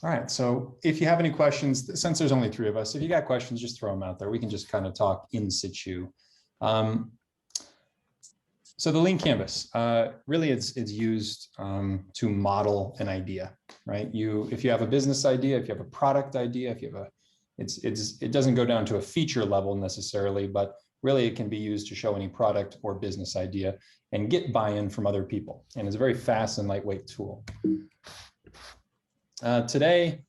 All right, so if you have any questions, since there's only 3 of us, if you got questions, just throw them out there. We can just kind of talk in situ. So the lean canvas, really it's used to model an idea, right? If you have a business idea, if you have a product idea, if you have it doesn't go down to a feature level necessarily, but really it can be used to show any product or business idea and get buy-in from other people. And it's a very fast and lightweight tool. Today,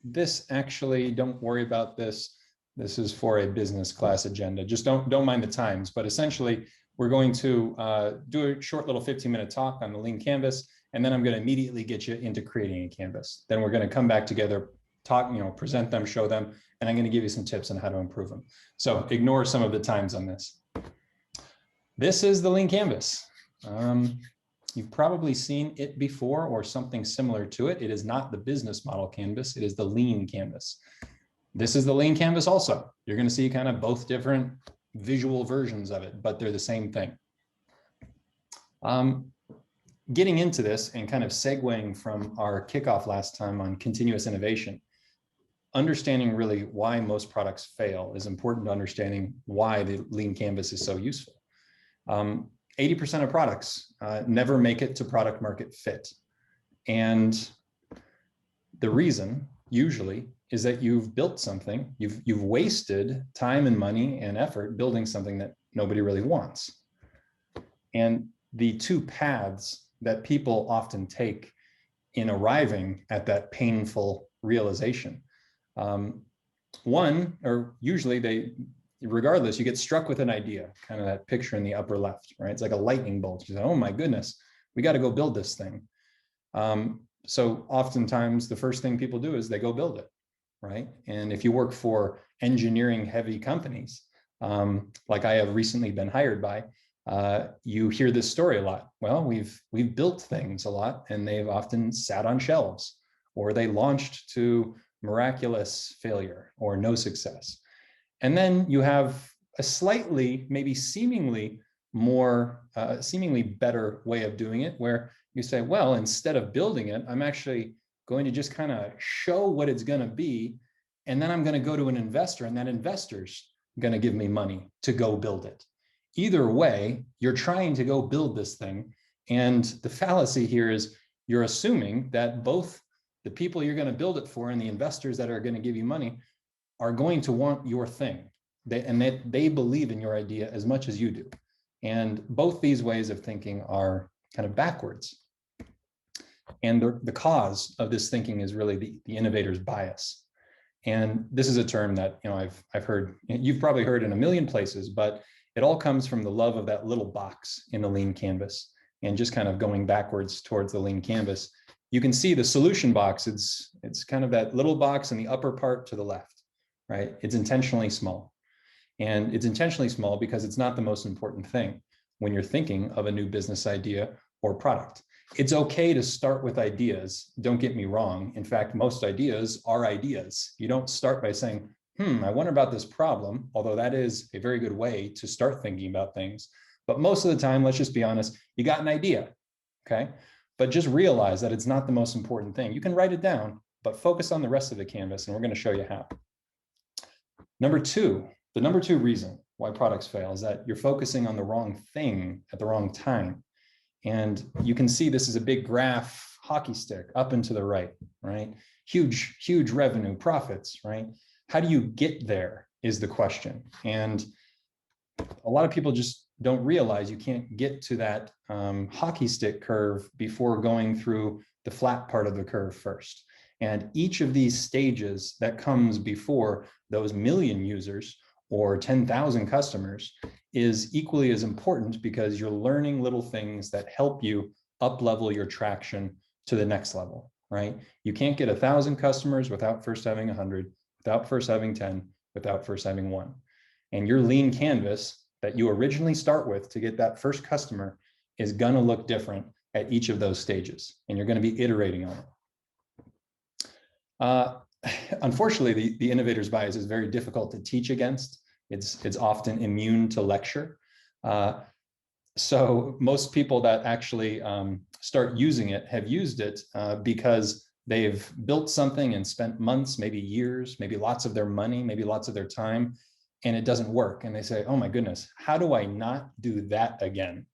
this actually, don't worry about this. This is for a business class agenda. Just don't mind the times, but essentially we're going to do a short little 15-minute talk on the lean canvas, and then I'm going to immediately get you into creating a canvas. Then we're going to come back together, talk, present them, show them, and I'm going to give you some tips on how to improve them. So ignore some of the times on this. This is the lean canvas. You've probably seen it before or something similar to it. It is not the business model canvas. It is the lean canvas. This is the lean canvas also. You're going to see kind of both different visual versions of it, but they're the same thing. Getting into this and kind of segueing from our kickoff last time on continuous innovation, understanding really why most products fail is important to understanding why the lean canvas is so useful. 80% of products never make it to product market fit. And the reason usually is that you've built something, you've wasted time and money and effort building something that nobody really wants. And the 2 paths that people often take in arriving at that painful realization. One, or usually regardless, you get struck with an idea, kind of that picture in the upper left, right? It's like a lightning bolt. You say, oh my goodness, we got to go build this thing. So oftentimes the first thing people do is they go build it, right? And if you work for engineering heavy companies, like I have recently been hired by, you hear this story a lot. Well, we've built things a lot and they've often sat on shelves, or they launched to miraculous failure or no success. And then you have a slightly, maybe seemingly better way of doing it, where you say, well, instead of building it, I'm actually going to just kind of show what it's going to be. And then I'm going to go to an investor, and that investor's going to give me money to go build it. Either way, you're trying to go build this thing. And the fallacy here is you're assuming that both the people you're going to build it for and the investors that are going to give you money are going to want your thing. They believe in your idea as much as you do. And both these ways of thinking are kind of backwards. And the cause of this thinking is really the innovator's bias. And this is a term that I've heard, you've probably heard in a million places, but it all comes from the love of that little box in the lean canvas. And just kind of going backwards towards the lean canvas, you can see the solution box. It's kind of that little box in the upper part to the left. Right? It's intentionally small. And it's intentionally small because it's not the most important thing when you're thinking of a new business idea or product. It's okay to start with ideas. Don't get me wrong. In fact, most ideas are ideas. You don't start by saying, I wonder about this problem, although that is a very good way to start thinking about things. But most of the time, let's just be honest, you got an idea, okay? But just realize that it's not the most important thing. You can write it down, but focus on the rest of the canvas, and we're going to show you how. The number two reason why products fail is that you're focusing on the wrong thing at the wrong time. And you can see this is a big graph, hockey stick up and to the right? Huge revenue, profits, right? How do you get there is the question. And a lot of people just don't realize you can't get to that hockey stick curve before going through the flat part of the curve first. And each of these stages that comes before those 1 million users or 10,000 customers is equally as important, because you're learning little things that help you up-level your traction to the next level, right? You can't get 1,000 customers without first having 100, without first having 10, without first having 1. And your lean canvas that you originally start with to get that first customer is going to look different at each of those stages, and you're going to be iterating on it. Unfortunately, the innovator's bias is very difficult to teach against. It's often immune to lecture. So most people that actually start using it have used it because They've built something and spent months, maybe years, maybe lots of their money, maybe lots of their time, and it doesn't work. And they say, oh my goodness, how do I not do that again?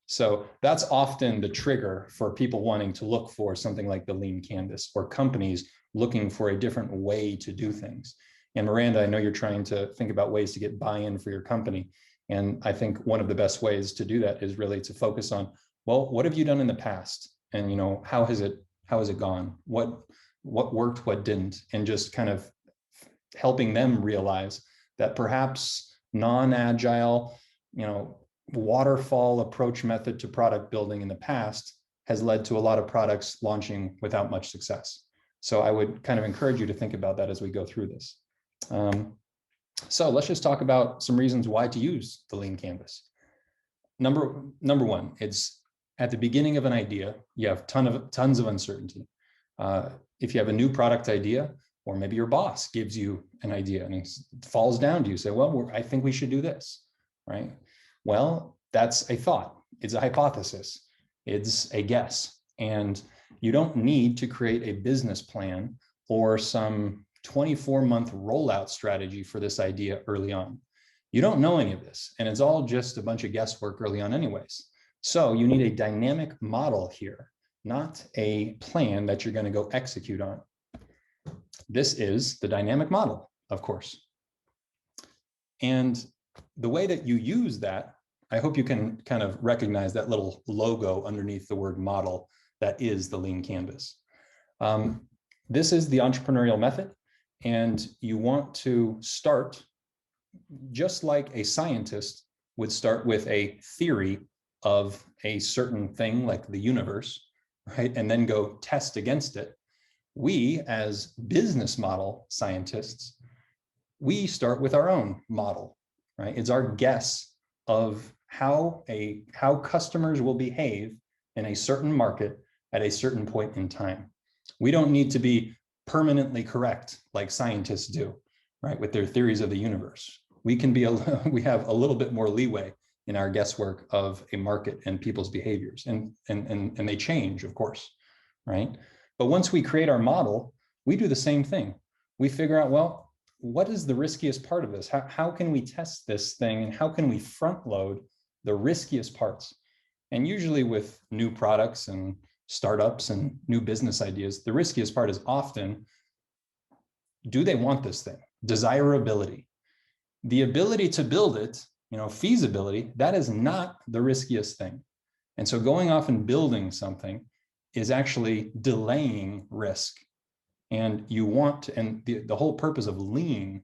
So that's often the trigger for people wanting to look for something like the lean canvas, or companies looking for a different way to do things. And Miranda, I know you're trying to think about ways to get buy-in for your company. And I think one of the best ways to do that is really to focus on, well, what have you done in the past? And, how has it gone? What worked, what didn't? And just kind of helping them realize that perhaps non-agile, waterfall approach method to product building in the past has led to a lot of products launching without much success. So I would kind of encourage you to think about that as we go through this. So let's just talk about some reasons why to use the lean canvas. Number one, it's at the beginning of an idea, you have tons of uncertainty. If you have a new product idea, or maybe your boss gives you an idea and it falls down to you, say, well, I think we should do this, right? Well, that's a thought. It's a hypothesis. It's a guess. And you don't need to create a business plan or some 24-month rollout strategy for this idea early on. You don't know any of this, and it's all just a bunch of guesswork early on anyways. So you need a dynamic model here, not a plan that you're going to go execute on. This is the dynamic model, of course. And the way that you use that, I hope you can kind of recognize that little logo underneath the word model that is the lean canvas. This is the entrepreneurial method, and you want to start just like a scientist would start with a theory of a certain thing like the universe, right? And then go test against it. We, as business model scientists, we start with our own model, right? It's our guess of how customers will behave in a certain market at a certain point in time. We don't need to be permanently correct like scientists do, right? With their theories of the universe. We have a little bit more leeway in our guesswork of a market and people's behaviors, and they change, of course, right? But once we create our model, we do the same thing. We figure out, well, what is the riskiest part of this? How can we test this thing, and how can we front load the riskiest parts? And usually with new products and startups and new business ideas, the riskiest part is often, do they want this thing? Desirability. The ability to build it, feasibility, that is not the riskiest thing. And so going off and building something is actually delaying risk. And the whole purpose of lean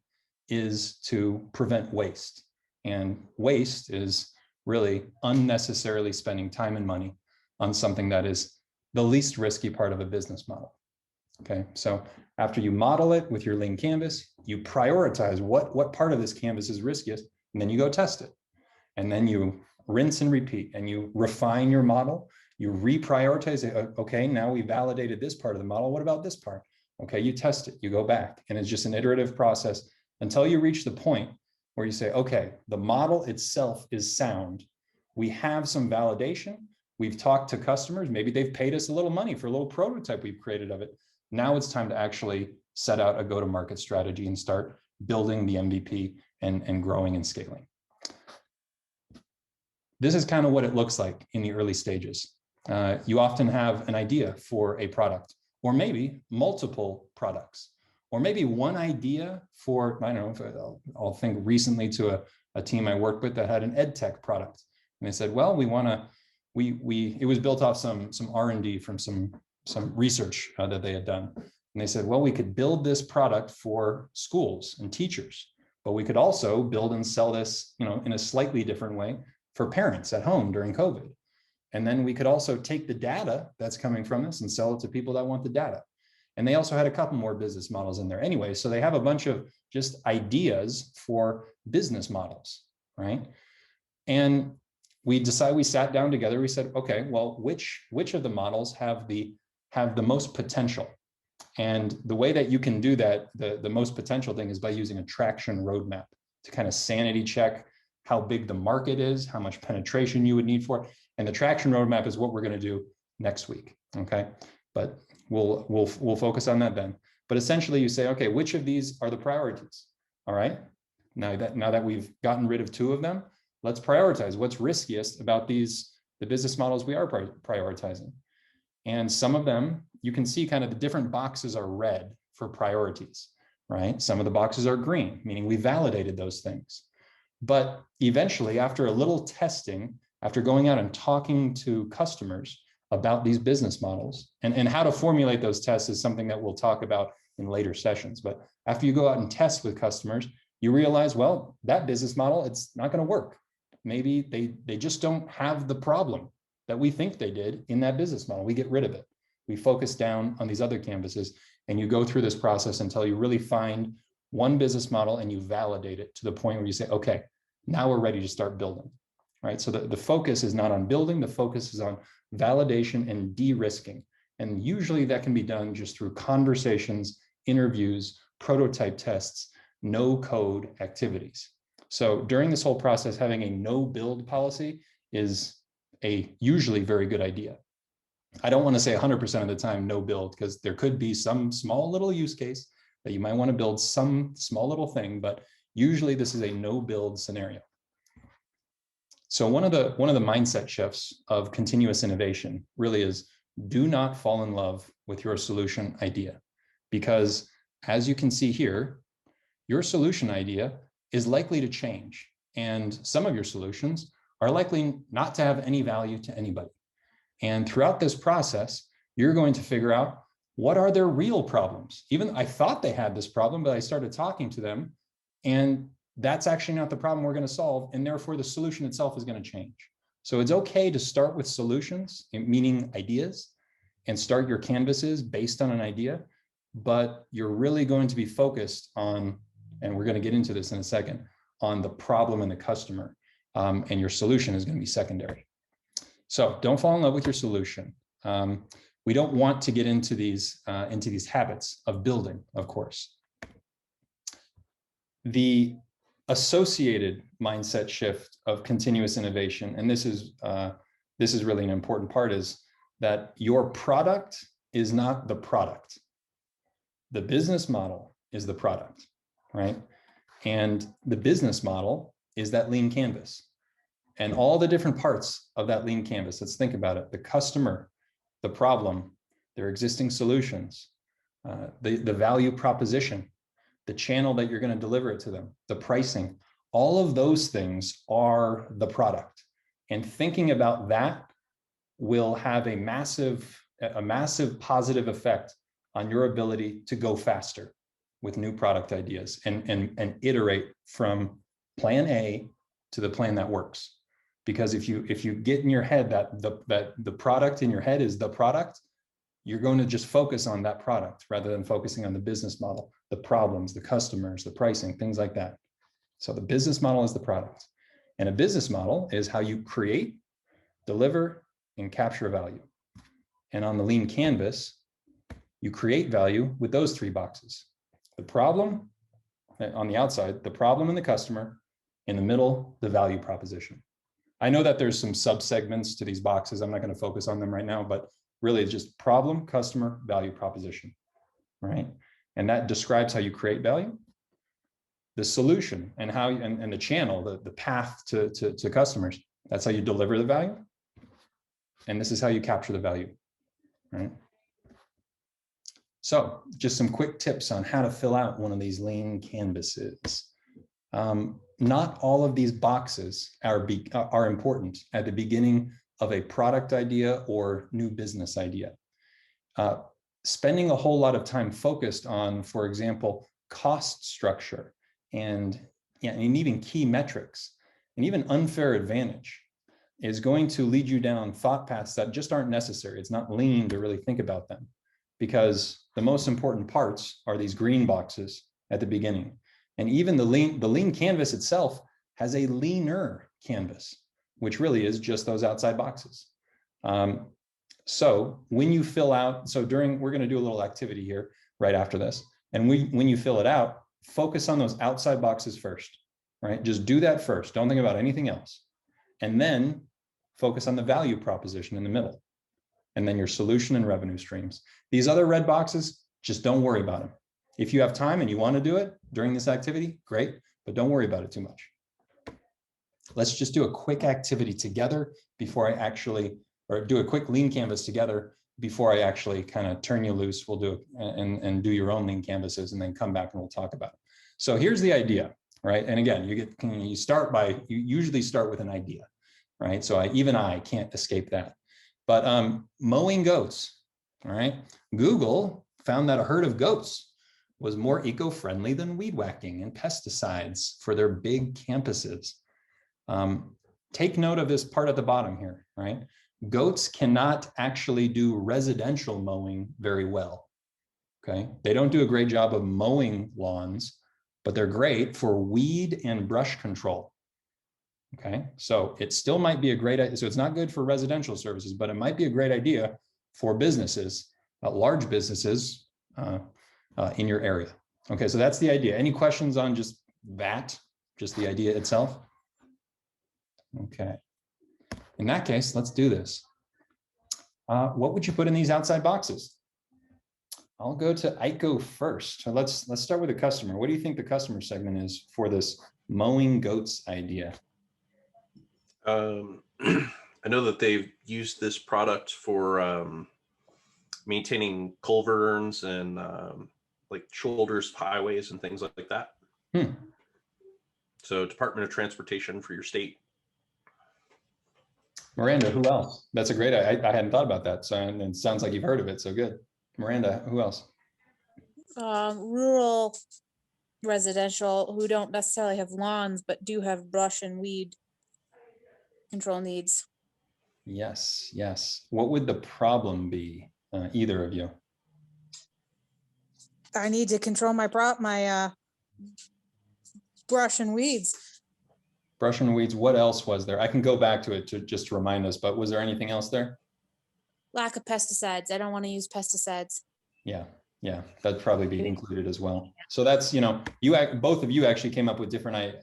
is to prevent waste. And waste is really unnecessarily spending time and money on something that is the least risky part of a business model. Okay, so after you model it with your lean canvas, you prioritize what part of this canvas is riskiest, and then you go test it. And then you rinse and repeat, and you refine your model. You reprioritize it. Okay, now we validated this part of the model. What about this part? Okay, you test it, you go back, and it's just an iterative process until you reach the point where you say, okay, the model itself is sound. We have some validation. We've talked to customers. Maybe they've paid us a little money for a little prototype we've created of it. Now it's time to actually set out a go-to-market strategy and start building the MVP and growing and scaling. This is kind of what it looks like in the early stages. You often have an idea for a product, or maybe multiple products, or maybe one idea for, I don't know, I'll think recently to a team I worked with that had an ed tech product. And they said, well, it was built off some R&D from some research that they had done. And they said, well, we could build this product for schools and teachers, but we could also build and sell this, in a slightly different way for parents at home during COVID. And then we could also take the data that's coming from this and sell it to people that want the data. And they also had a couple more business models in there anyway. So they have a bunch of just ideas for business models, right? And we sat down together, we said, okay, well, which of the models have the most potential? And the way that you can do that, the most potential thing, is by using a traction roadmap to kind of sanity check how big the market is, how much penetration you would need for it. And the traction roadmap is what we're going to do next week. Okay. But We'll focus on that then. But essentially you say, okay, which of these are the priorities? All right. Now that we've gotten rid of two of them, let's prioritize what's riskiest about the business models we are prioritizing. And some of them, you can see kind of the different boxes are red for priorities, right? Some of the boxes are green, meaning we validated those things. But eventually, after a little testing, after going out and talking to customers about these business models, and how to formulate those tests is something that we'll talk about in later sessions. But after you go out and test with customers, you realize, well, that business model, it's not going to work. Maybe they just don't have the problem that we think they did in that business model. We get rid of it. We focus down on these other canvases, and you go through this process until you really find one business model and you validate it to the point where you say, okay, now we're ready to start building, right? So the focus is not on building, the focus is on validation and de-risking. And usually that can be done just through conversations, interviews, prototype tests, no code activities. So during this whole process, having a no build policy is a usually very good idea. I don't want to say 100% of the time no build, because there could be some small little use case that you might want to build some small little thing, but usually this is a no build scenario. So one of the mindset shifts of continuous innovation really is, do not fall in love with your solution idea, because as you can see here, your solution idea is likely to change, and some of your solutions are likely not to have any value to anybody. And throughout this process, you're going to figure out, what are their real problems? Even I thought they had this problem, but I started talking to them, and that's actually not the problem we're going to solve, and therefore the solution itself is going to change. So it's okay to start with solutions, meaning ideas, and start your canvases based on an idea, but you're really going to be focused on, and we're going to get into this in a second, on the problem and the customer, and your solution is going to be secondary. So don't fall in love with your solution. We don't want to get into these habits of building, of course. The associated mindset shift of continuous innovation, and this is really an important part, is that your product is not the product. The business model is the product, right? And the business model is that lean canvas. And all the different parts of that lean canvas, let's think about it: the customer, the problem, their existing solutions, the value proposition, the channel that you're going to deliver it to them, the pricing, all of those things are the product. And thinking about that will have a massive positive effect on your ability to go faster with new product ideas and iterate from plan A to the plan that works. Because if you get in your head that the product in your head is the product, you're going to just focus on that product rather than focusing on the business model, the problems, the customers, the pricing, things like that. So the business model is the product. And a business model is how you create, deliver, and capture value. And on the lean canvas, you create value with those three boxes: the problem on the outside, the problem and the customer; in the middle, the value proposition. I know that there's some subsegments to these boxes. I'm not going to focus on them right now, but really it's just problem, customer, value proposition, right? And that describes how you create value. The solution and how and the channel, the path to customers, that's how you deliver the value. And this is how you capture the value, right? So just some quick tips on how to fill out one of these lean canvases. Not all of these boxes are important at the beginning of a product idea or new business idea. Spending a whole lot of time focused on, for example, cost structure and even key metrics and even unfair advantage is going to lead you down thought paths that just aren't necessary. It's not lean to really think about them, because the most important parts are these green boxes at the beginning. And even the lean canvas itself has a leaner canvas, which really is just those outside boxes. So when you fill out, we're going to do a little activity here right after this. And when you fill it out, focus on those outside boxes first, right? Just do that first. Don't think about anything else. And then focus on the value proposition in the middle. and then your solution and revenue streams. These other red boxes, just don't worry about them. If you have time and you want to do it during this activity, great, but don't worry about it too much. Let's just do a quick activity together before I actually, or do a quick lean canvas together before I actually kind of turn you loose. We'll do it and do your own lean canvases and then come back and we'll talk about it. So here's the idea, right? And again, you usually start with an idea, right? So even I can't escape that. But mowing goats, all right? Google found that a herd of goats was more eco-friendly than weed whacking and pesticides for their big campuses. Take note of this part at the bottom here, right? Goats cannot actually do residential mowing very well, okay? They don't do a great job of mowing lawns, but they're great for weed and brush control, okay? So it still might be a great idea. So it's not good for residential services, but it might be a great idea for businesses, large businesses in your area. Okay, so that's the idea. Any questions on just that, just the idea itself? Okay, in that case, let's do this. What would you put in these outside boxes? I'll go to ICO first. So let's start with the customer. What do you think the customer segment is for this mowing goats idea? I know that they've used this product for maintaining culverts and like shoulders, highways, and things like that. So Department of Transportation for your state. Miranda, who else? That's a great, I hadn't thought about that. So and it sounds like you've heard of it. So good. Miranda, who else? Rural residential who don't necessarily have lawns, but do have brush and weed control needs. Yes, yes. What would the problem be, either of you? I need to control my brush and weeds. Brush and weeds, what else was there? I can go back to it to just to remind us, but was there anything else there? Lack of pesticides. I don't want to use pesticides. Yeah, that'd probably be included as well. So that's, both of you actually came up with different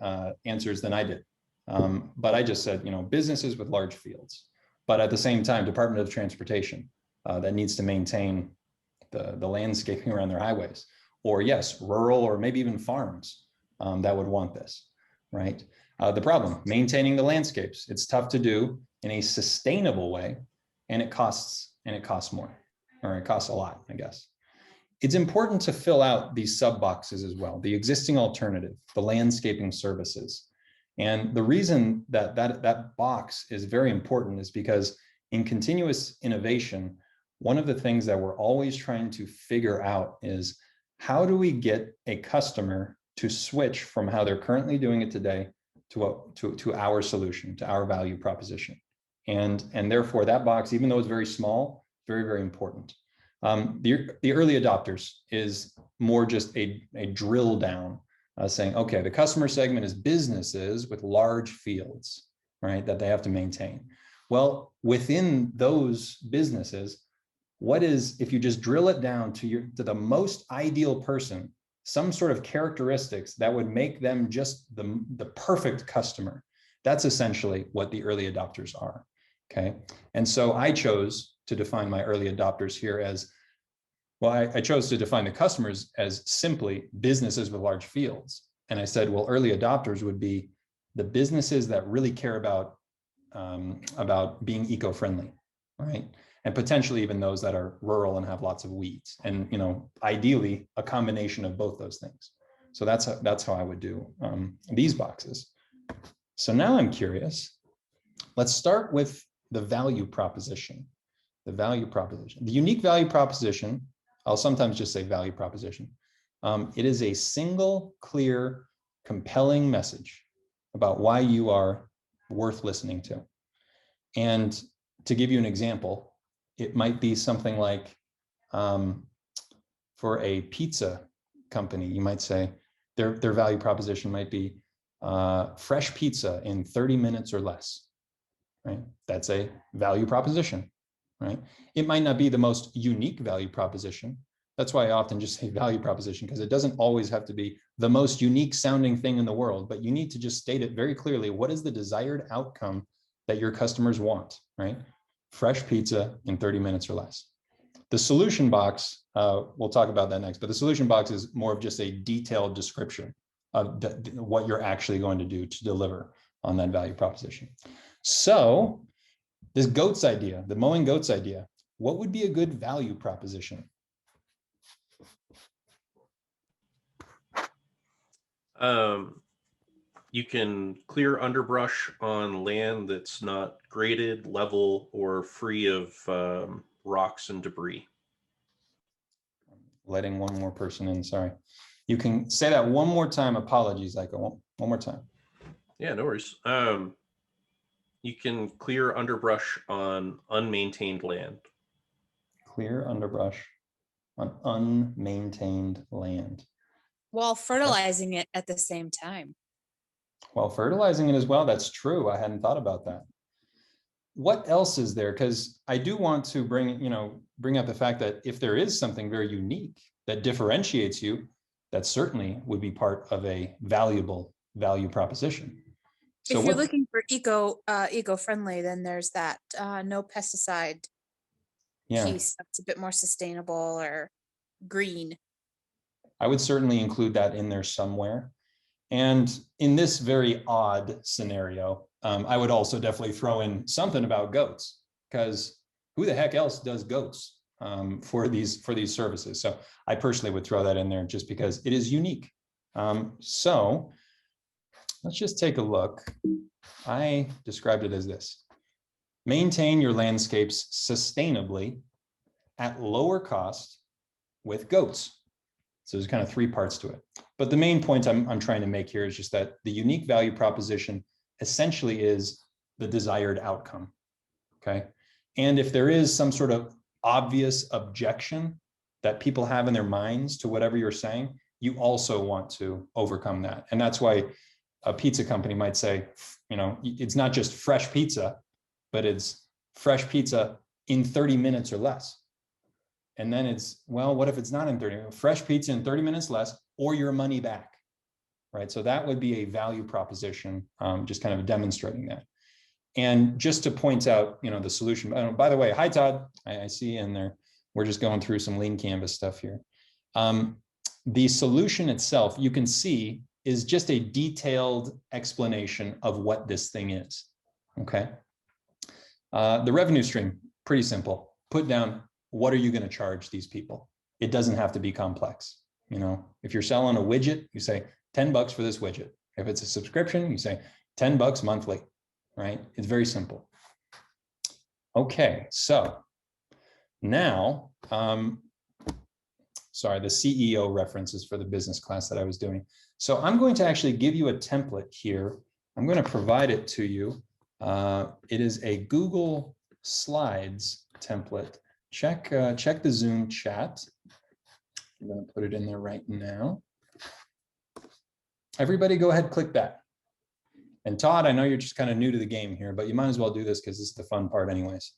answers than I did. But I just said, businesses with large fields, but at the same time, Department of Transportation that needs to maintain the landscaping around their highways, or yes, rural or maybe even farms that would want this, right? The problem, maintaining the landscapes, it's tough to do in a sustainable way, and it costs more, or it costs a lot, I guess. It's important to fill out these sub boxes as well, the existing alternative, the landscaping services. And the reason that that box is very important is because in continuous innovation, one of the things that we're always trying to figure out is how do we get a customer to switch from how they're currently doing it today to our solution, to our value proposition. And therefore that box, even though it's very small, very, very important. The early adopters is more just a drill down saying, okay, the customer segment is businesses with large fields, right, that they have to maintain. Well, within those businesses, what is, if you just drill it down to the most ideal person, some sort of characteristics that would make them just the perfect customer. That's essentially what the early adopters are, okay? And so I chose to define my early adopters here as, well, I chose to define the customers as simply businesses with large fields. And I said, well, early adopters would be the businesses that really care about being eco-friendly, right? And potentially even those that are rural and have lots of weeds, and ideally a combination of both those things. So that's how I would do these boxes. So now I'm curious. Let's start with the value proposition. The value proposition, the unique value proposition. I'll sometimes just say value proposition. It is a single, clear, compelling message about why you are worth listening to. And to give you an example, it might be something like, for a pizza company, you might say their value proposition might be fresh pizza in 30 minutes or less, right? That's a value proposition, right? It might not be the most unique value proposition. That's why I often just say value proposition, because it doesn't always have to be the most unique sounding thing in the world, but you need to just state it very clearly. What is the desired outcome that your customers want, right? fresh pizza in 30 minutes or less. The solution box, we'll talk about that next, but the solution box is more of just a detailed description of what you're actually going to do to deliver on that value proposition. So this goats idea, the mowing goats idea, what would be a good value proposition? You can clear underbrush on land that's not graded, level, or free of rocks and debris. Letting one more person in, sorry. You can say that one more time. Apologies, Aiko. One more time. Yeah, no worries. You can clear underbrush on unmaintained land. Clear underbrush on unmaintained land. While fertilizing it at the same time. While fertilizing it as well, that's true. I hadn't thought about that. What else is there? Because I do want to bring up the fact that if there is something very unique that differentiates you, that certainly would be part of a valuable value proposition. So if you're looking for eco-friendly, then there's that no pesticide piece that's a bit more sustainable or green. I would certainly include that in there somewhere. And in this very odd scenario, I would also definitely throw in something about goats, because who the heck else does goats for these services? So I personally would throw that in there just because it is unique. So let's just take a look. I described it as this: maintain your landscapes sustainably at lower cost with goats. So there's kind of three parts to it. But the main point I'm trying to make here is just that the unique value proposition essentially is the desired outcome, okay? And if there is some sort of obvious objection that people have in their minds to whatever you're saying, you also want to overcome that. And that's why a pizza company might say, it's not just fresh pizza, but it's fresh pizza in 30 minutes or less. And then it's, well, what if it's not in 30 minutes? Fresh pizza in 30 minutes less, or your money back, right? So that would be a value proposition, just kind of demonstrating that. And just to point out, the solution. By the way, hi, Todd. I see you in there. We're just going through some lean canvas stuff here. The solution itself, you can see, is just a detailed explanation of what this thing is, okay? The revenue stream, pretty simple. Put down, what are you going to charge these people? It doesn't have to be complex. If you're selling a widget, you say $10 for this widget. If it's a subscription, you say $10 monthly, right? It's very simple. Okay, so now, sorry, the CEO references for the business class that I was doing. So I'm going to actually give you a template here. I'm going to provide it to you. It is a Google Slides template. Check the Zoom chat. I'm going to put it in there right now. Everybody go ahead, click that. And Todd, I know you're just kind of new to the game here, but you might as well do this because this is the fun part anyways.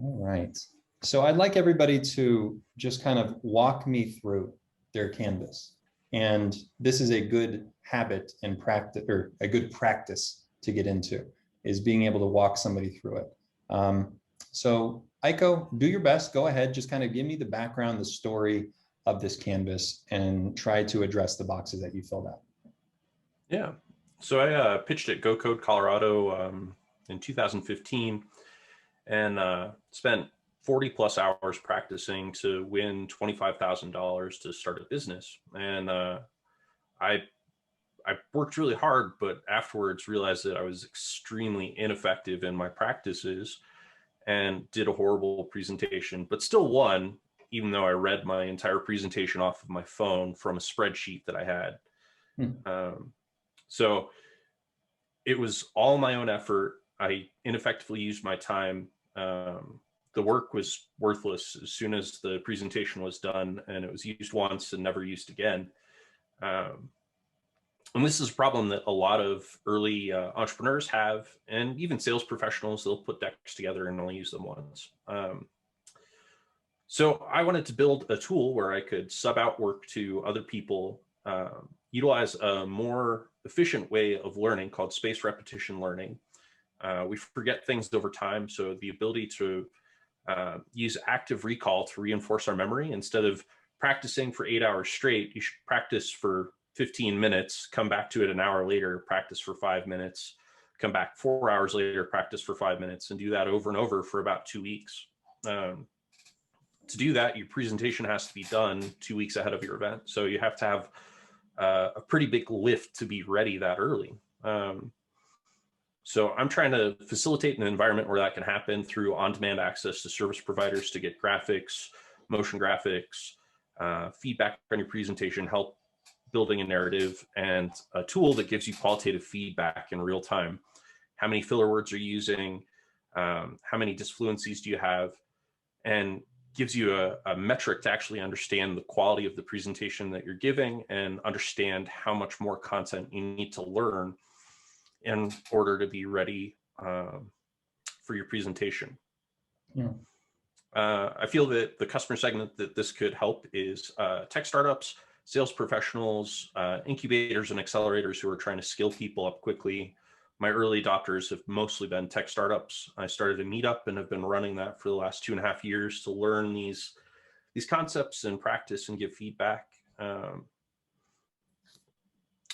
All right. So I'd like everybody to just kind of walk me through their canvas. And this is a good habit and practice, or a good practice to get into, is being able to walk somebody through it. So Aiko, do your best. Go ahead. Just kind of give me the background, the story of this canvas, and try to address the boxes that you filled out. Yeah. So I pitched at Go Code Colorado in 2015 and spent 40 plus hours practicing to win $25,000 to start a business. And I worked really hard, but afterwards realized that I was extremely ineffective in my practices and did a horrible presentation, but still won, even though I read my entire presentation off of my phone from a spreadsheet that I had. So it was all my own effort. I ineffectively used my time. The work was worthless as soon as the presentation was done, and it was used once and never used again. And this is a problem that a lot of early entrepreneurs have, and even sales professionals. They'll put decks together and only use them once. So I wanted to build a tool where I could sub out work to other people, utilize a more efficient way of learning called spaced repetition learning, We forget things over time. So the ability to use active recall to reinforce our memory, instead of practicing for 8 hours straight, you should practice for 15 minutes, come back to it an hour later, practice for 5 minutes, come back 4 hours later, practice for 5 minutes, and do that over and over for about 2 weeks. To do that, your presentation has to be done 2 weeks ahead of your event. So you have to have a pretty big lift to be ready that early. So I'm trying to facilitate an environment where that can happen through on-demand access to service providers to get graphics, motion graphics, feedback on your presentation, help building a narrative, and a tool that gives you qualitative feedback in real time. How many filler words are you using? How many disfluencies do you have? And gives you a metric to actually understand the quality of the presentation that you're giving and understand how much more content you need to learn in order to be ready for your presentation. Yeah. I feel that the customer segment that this could help is tech startups, sales professionals, incubators and accelerators who are trying to skill people up quickly. My early adopters have mostly been tech startups. I started a meetup and have been running that for the last 2.5 years to learn these concepts and practice and give feedback.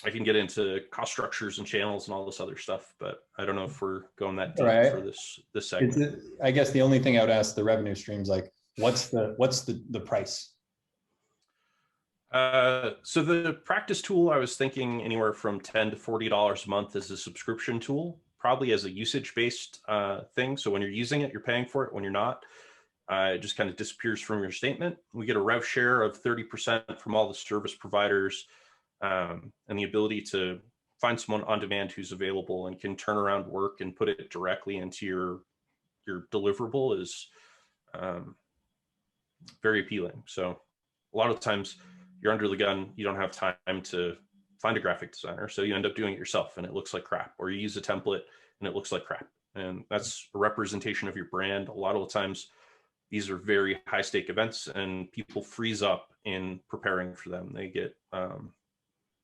I can get into cost structures and channels and all this other stuff, but I don't know if we're going that deep for this segment. I guess the only thing I would ask the revenue streams, like what's the price? So the practice tool, I was thinking anywhere from $10 to $40 a month as a subscription tool, probably as a usage-based thing. So when you're using it, you're paying for it. When you're not, it just kind of disappears from your statement. We get a rev share of 30% from all the service providers, and the ability to find someone on demand who's available and can turn around work and put it directly into your deliverable is very appealing. So a lot of times you're under the gun, you don't have time to find a graphic designer, so you end up doing it yourself and it looks like crap, or you use a template and it looks like crap. And that's a representation of your brand. A lot of the times these are very high stake events and people freeze up in preparing for them. They get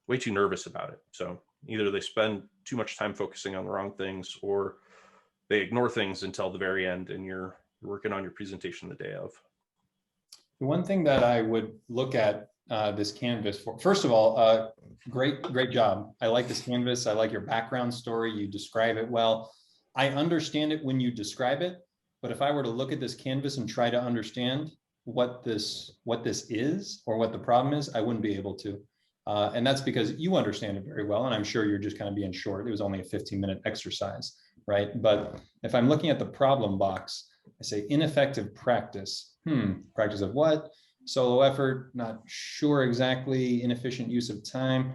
way too nervous about it. So either they spend too much time focusing on the wrong things, or they ignore things until the very end and you're working on your presentation the day of. The one thing that I would look at this canvas for, first of all, great job. I like this canvas. I like your background story. You describe it well. I understand it when you describe it, but if I were to look at this canvas and try to understand what this is or what the problem is, I wouldn't be able to. And that's because you understand it very well. And I'm sure you're just kind of being short. It was only a 15-minute exercise, right? But if I'm looking at the problem box, I say ineffective practice. Practice of what? Solo effort, not sure exactly. Inefficient use of time.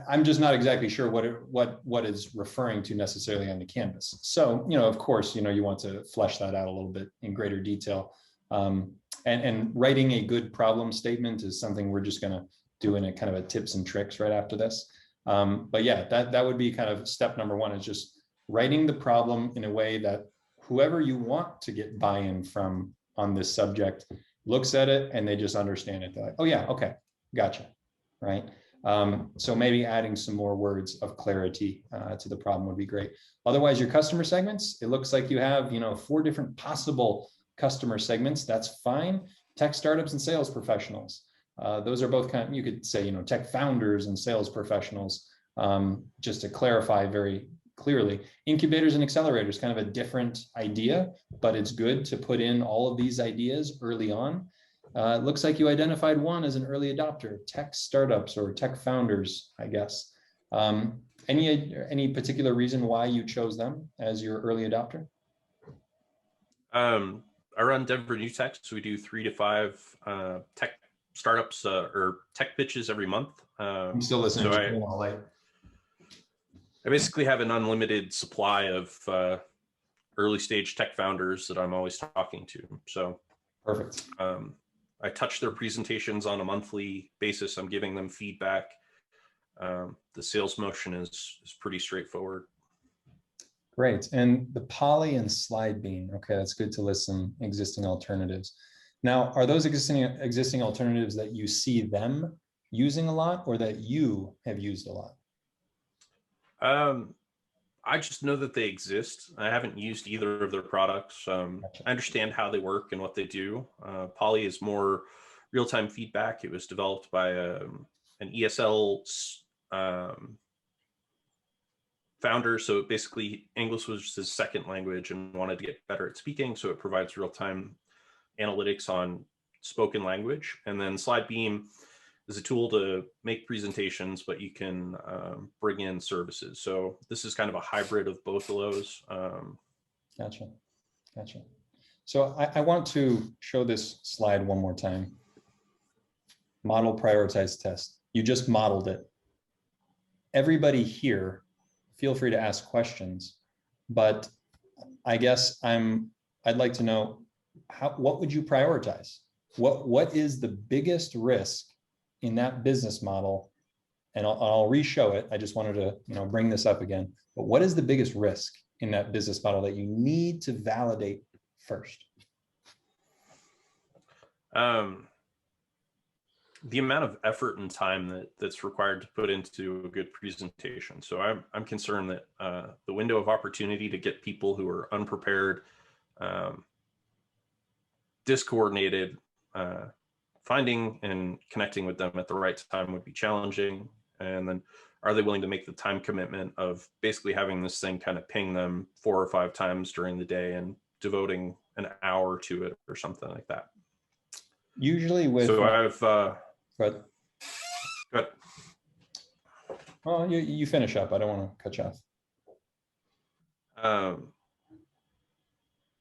I'm just not exactly sure what is referring to necessarily on the canvas. So, of course, you want to flesh that out a little bit in greater detail. And writing a good problem statement is something we're just going to do in a kind of a tips and tricks right after this. But yeah, that would be kind of step number one, is just writing the problem in a way that whoever you want to get buy-in from on this subject looks at it and they just understand it. They're like, oh yeah, okay, gotcha, right? So maybe adding some more words of clarity to the problem would be great. Otherwise, your customer segments, it looks like you have 4 different possible customer segments. That's fine. Tech startups and sales professionals. Those are both kind of, you could say, tech founders and sales professionals, just to clarify very clearly. Incubators and accelerators, kind of a different idea, but it's good to put in all of these ideas early on. It looks like you identified one as an early adopter, tech startups or tech founders, I guess. Any particular reason why you chose them as your early adopter? I run Denver New Tech, so we do 3 to 5 tech startups or tech pitches every month. I'm still listening. So I basically have an unlimited supply of early stage tech founders that I'm always talking to. So perfect. I touch their presentations on a monthly basis. I'm giving them feedback. The sales motion is pretty straightforward. Great. And the Poly and Slide Bean. Okay, that's good to list some existing alternatives. Now, are those existing alternatives that you see them using a lot or that you have used a lot? I just know that they exist. I haven't used either of their products. I understand how they work and what they do. Poly is more real-time feedback. It was developed by an ESL founder. So basically English was his second language and wanted to get better at speaking. So it provides real-time analytics on spoken language. And then SlideBeam is a tool to make presentations, but you can bring in services. So this is kind of a hybrid of both of those. Gotcha. So I want to show this slide one more time. Model, prioritize, test. You just modeled it. Everybody here, feel free to ask questions, but I guess I'd like to know what would you prioritize? What is the biggest risk in that business model? And I'll re-show it. I just wanted to bring this up again. But what is the biggest risk in that business model that you need to validate first? The amount of effort and time that's required to put into a good presentation. So I'm concerned that the window of opportunity to get people who are unprepared, discoordinated, finding and connecting with them at the right time would be challenging. And then are they willing to make the time commitment of basically having this thing kind of ping them 4 or 5 times during the day and devoting an hour to it or something like that? Usually with... So I've... Go ahead. Well, you finish up. I don't want to cut you off.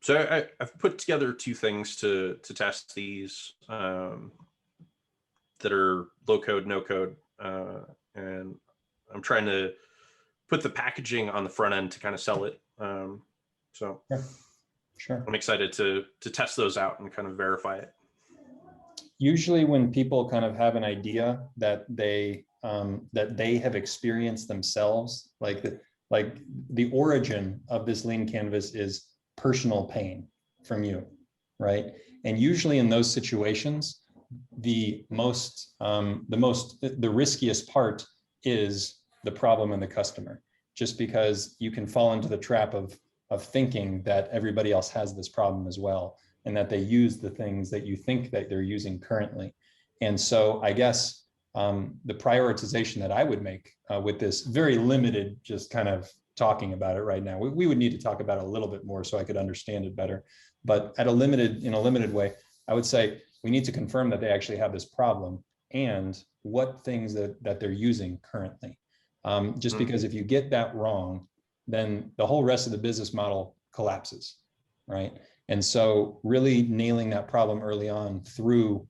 So I've put together 2 things to test these that are low code, no code, and I'm trying to put the packaging on the front end to kind of sell it. So sure. I'm excited to test those out and kind of verify it. Usually when people kind of have an idea that they have experienced themselves, like the origin of this lean canvas is personal pain from you, right? And usually in those situations, the riskiest part is the problem in the customer, just because you can fall into the trap of thinking that everybody else has this problem as well, and that they use the things that you think that they're using currently. And so I guess the prioritization that I would make with this very limited, just kind of talking about it right now, we would need to talk about it a little bit more so I could understand it better. But in a limited way, I would say we need to confirm that they actually have this problem and what things that they're using currently. Just because if you get that wrong, then the whole rest of the business model collapses, right? And so really nailing that problem early on through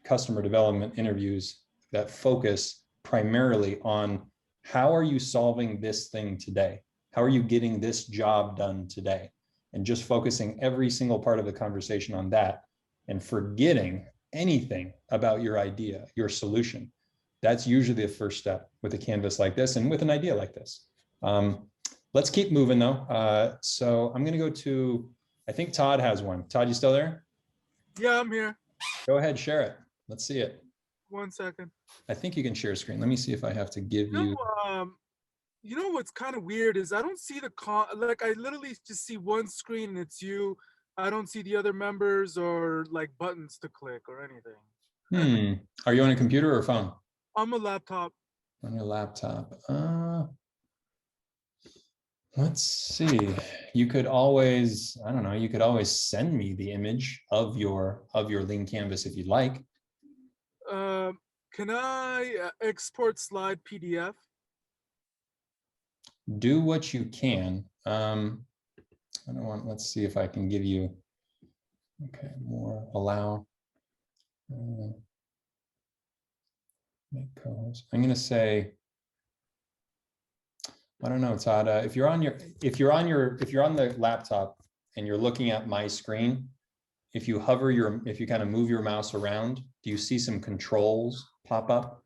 customer development interviews that focus primarily on how are you solving this thing today? How are you getting this job done today? And just focusing every single part of the conversation on that and forgetting anything about your idea, your solution. That's usually the first step with a canvas like this and with an idea like this. Let's keep moving though. So I'm gonna go to, I think Todd has one. Todd, you still there? Yeah, I'm here. Go ahead, share it. Let's see it. 1 second. I think you can share screen. Let me see if I have to give you. You know what's kind of weird is I don't see like I literally just see one screen and it's you. I don't see the other members or like buttons to click or anything. Are you on a computer or a phone? I'm a laptop. On your laptop. Let's see. You could always, I don't know, you could always send me the image of your lean canvas if you'd like. Can I export slide PDF? Do what you can. I don't want, let's see if I can give you, okay, more allow. Make co-host. I'm gonna say, I don't know, Todd. If you're on the laptop and you're looking at my screen, if you kind of move your mouse around, do you see some controls pop up?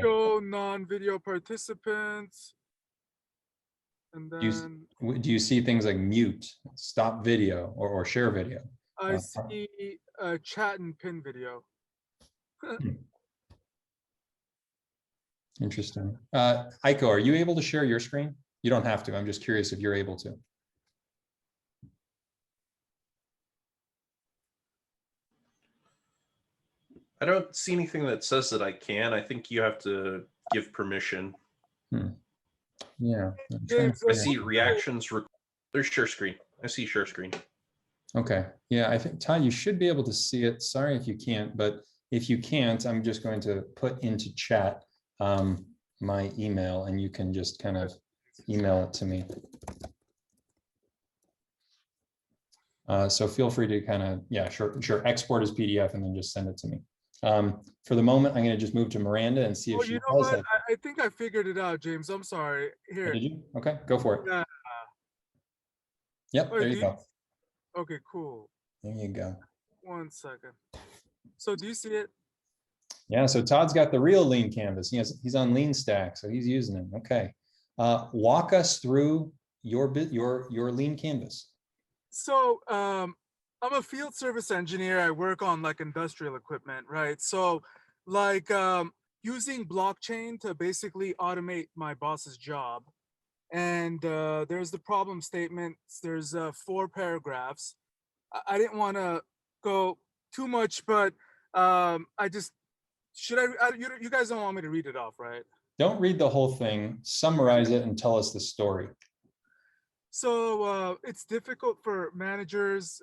Show non-video participants, and then do you see things like mute, stop video, or share video? I see chat and pin video. Interesting. Aiko, are you able to share your screen? You don't have to. I'm just curious if you're able to. I don't see anything that says that I can. I think you have to give permission. Yeah. James, I see reactions. There's share screen. I see share screen. Okay. Yeah, I think, Todd, you should be able to see it. Sorry if you can't, but if you can't, I'm just going to put into chat my email, and you can just kind of email it to me. So feel free to kind of, yeah, sure, export as PDF and then just send it to me. For the moment, I'm going to just move to Miranda and see if she you know has what? that. I think I figured it out, James. I'm sorry. Oh, Here. did you? Okay, go for it. Yeah. Yep, Wait, there you go. Okay, cool. There you go. 1 second. So do you see it? Yeah, so Todd's got the real lean canvas. He's on lean stack, so he's using it. Okay. Walk us through your lean canvas. So I'm a field service engineer. I work on like industrial equipment, right? So like using blockchain to basically automate my boss's job. And there's the problem statements. There's 4 paragraphs. I didn't want to go too much, but I just you guys don't want me to read it off, right? Don't read the whole thing. Summarize it and tell us the story. So it's difficult for managers,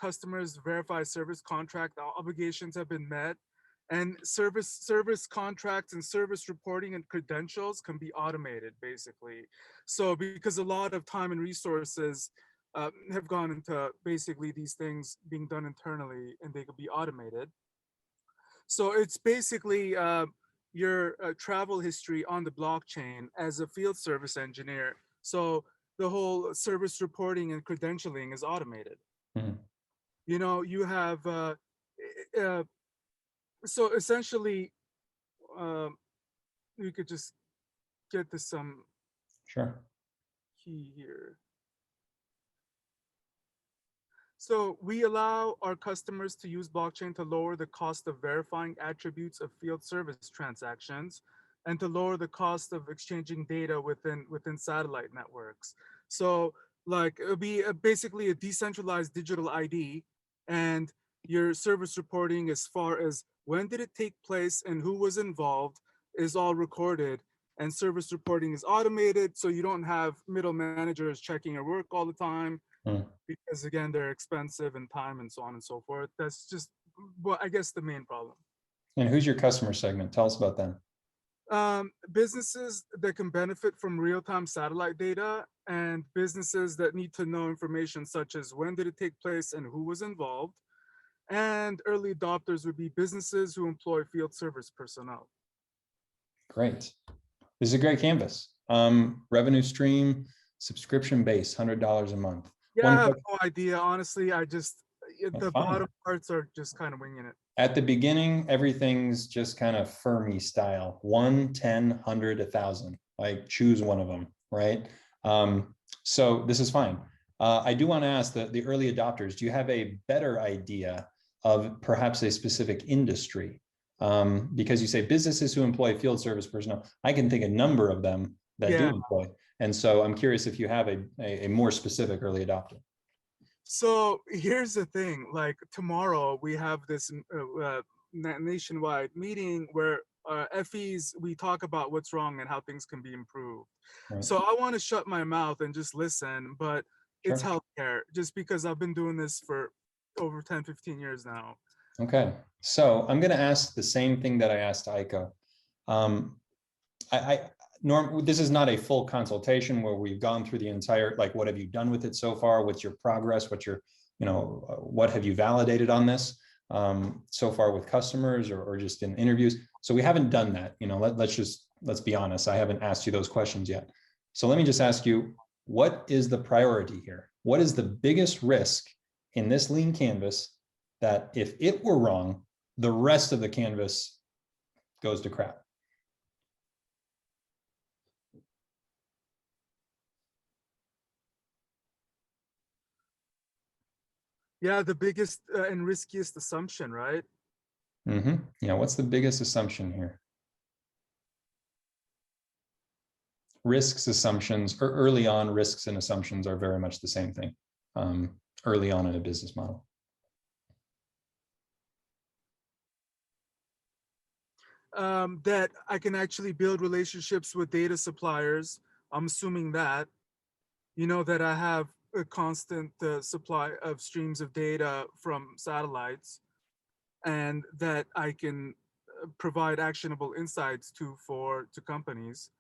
customers to verify service contract obligations have been met, and service contracts and service reporting and credentials can be automated, basically. So because a lot of time and resources have gone into basically these things being done internally, and they could be automated. So it's basically your travel history on the blockchain as a field service engineer. So the whole service reporting and credentialing is automated. Mhm. You know, you have, so essentially, you could just get to some Sure. key here. So we allow our customers to use blockchain to lower the cost of verifying attributes of field service transactions and to lower the cost of exchanging data within satellite networks. So like it'll be basically a decentralized digital ID, and your service reporting as far as when did it take place and who was involved is all recorded, and service reporting is automated, so you don't have middle managers checking your work all the time. Because again, they're expensive and time and so on and so forth. That's just, well, I guess the main problem. And who's your customer segment? Tell us about them. Businesses that can benefit from real-time satellite data, and businesses that need to know information such as when did it take place and who was involved. And early adopters would be businesses who employ field service personnel. Great. This is a great canvas. Revenue stream, subscription base, $100 a month. Yeah, I have no idea. Honestly, I just, the bottom parts are just kind of winging it. At the beginning, everything's just kind of Fermi style, 1, 10, 100, 1,000. Like choose one of them, right? So this is fine. I do want to ask the early adopters, do you have a better idea of perhaps a specific industry? Because you say businesses who employ field service personnel, I can think a number of them that do employ. And so I'm curious if you have a more specific early adopter. So here's the thing, like tomorrow we have this nationwide meeting where FEs, we talk about what's wrong and how things can be improved. Right. So I want to shut my mouth and just listen, but it's healthcare, just because I've been doing this for over 10, 15 years now. Okay, so I'm going to ask the same thing that I asked Aiko. This is not a full consultation where we've gone through the entire, like, what have you done with it so far? What's your progress? What's your, what have you validated on this so far with customers or just in interviews? So we haven't done that. Let's be honest. I haven't asked you those questions yet. So let me just ask you, what is the priority here? What is the biggest risk in this lean canvas that if it were wrong, the rest of the canvas goes to crap? Yeah, the biggest and riskiest assumption, right? Mm-hmm. Yeah, what's the biggest assumption here? risks, assumptions, or early on risks and assumptions are very much the same thing early on in a business model. That I can actually build relationships with data suppliers. I'm assuming that, that I have a constant supply of streams of data from satellites, and that I can provide actionable insights to companies.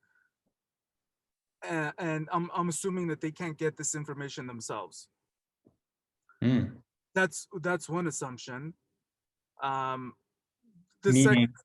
And I'm assuming that they can't get this information themselves. That's one assumption.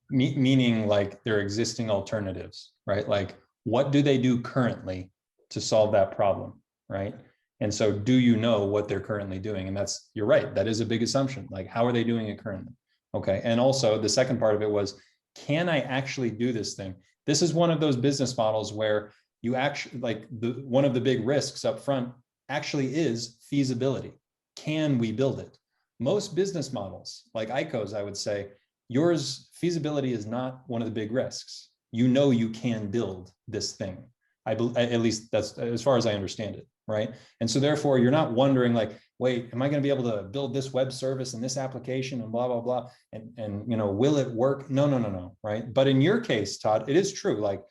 Meaning like their existing alternatives, right? Like what do they do currently to solve that problem, right? And so do you know what they're currently doing? And that's, you're right, that is a big assumption. Like, how are they doing it currently? Okay. And also the second part of it was, can I actually do this thing? This is one of those business models where you actually, like, one of the big risks up front actually is feasibility. Can we build it? Most business models like ICO's, I would say, yours feasibility is not one of the big risks. You know you can build this thing. At least that's as far as I understand it, right? And so therefore you're not wondering like, wait, am I going to be able to build this web service and this application and blah, blah, blah. And will it work? No, right? But in your case, Todd, it is true. Like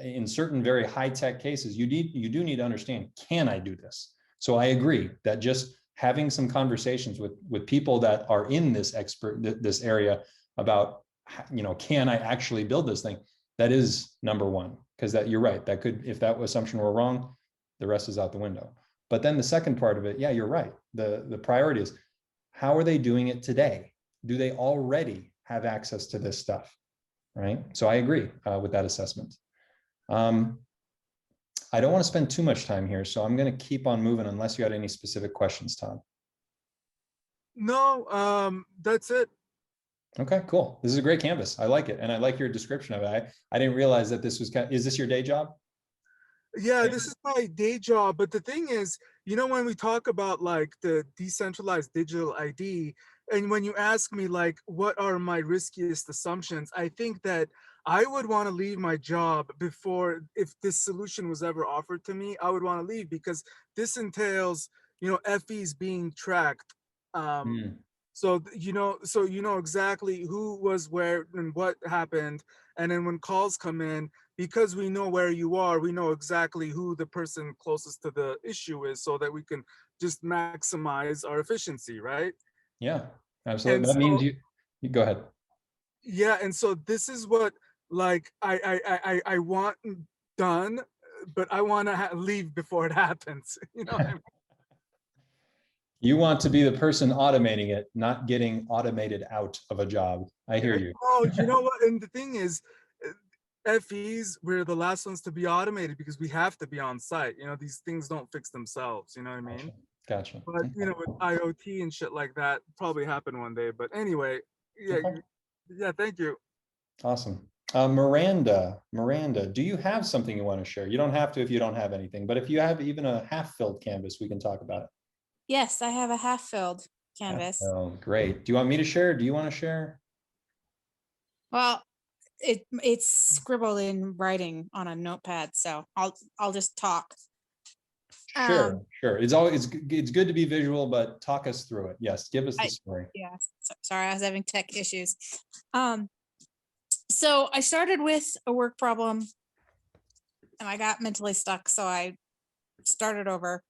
in certain very high-tech cases, you do need to understand, can I do this? So I agree that just having some conversations with people that are in this area about, can I actually build this thing? That is number one, because that, you're right, that could, if that assumption were wrong, the rest is out the window. But then the second part of it, yeah, you're right. The priority is, how are they doing it today? Do they already have access to this stuff, right? So I agree with that assessment. I don't want to spend too much time here, so I'm going to keep on moving unless you had any specific questions, Todd. No, that's it. Okay, cool. This is a great canvas. I like it. And I like your description of it. I didn't realize that this was, is this your day job? Yeah, this is my day job. But the thing is, when we talk about like the decentralized digital ID, and when you ask me like, what are my riskiest assumptions, I think that I would want to leave my job before, if this solution was ever offered to me, I would want to leave, because this entails, FEs being tracked. So you know exactly who was where and what happened. And then when calls come in, because we know where you are, we know exactly who the person closest to the issue is, so that we can just maximize our efficiency, right? Yeah, absolutely. And that means you go ahead. Yeah, and so this is what like I want done, but I want to leave before it happens. You know what I mean? You want to be the person automating it, not getting automated out of a job. I hear you. Oh, you know what? And the thing is, FEs, we're the last ones to be automated because we have to be on site. These things don't fix themselves. You know what I mean? Gotcha. But with IoT and shit like that, probably happen one day. But anyway, yeah, Okay. yeah. Thank you. Awesome. Miranda, do you have something you want to share? You don't have to if you don't have anything, but if you have even a half-filled canvas, we can talk about it. Yes, I have a half-filled canvas. Oh, great. Do you want me to share? Do you want to share? Well, it's scribbled in writing on a notepad, so I'll just talk. Sure. It's good to be visual, but talk us through it. Yes, give us the story. Yeah, sorry, I was having tech issues. So I started with a work problem and I got mentally stuck, so I started over.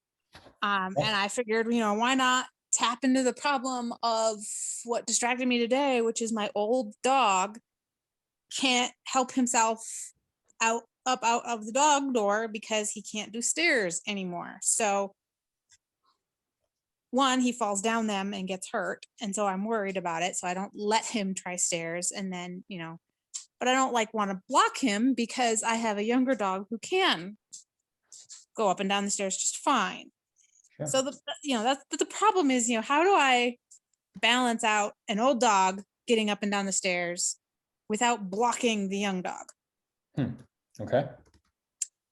And I figured, why not tap into the problem of what distracted me today, which is my old dog can't help himself out of the dog door because he can't do stairs anymore. So one, he falls down them and gets hurt. And so I'm worried about it. So I don't let him try stairs. And then, but I don't want to block him because I have a younger dog who can go up and down the stairs just fine. Sure. So that's the problem is, how do I balance out an old dog getting up and down the stairs without blocking the young dog? Okay.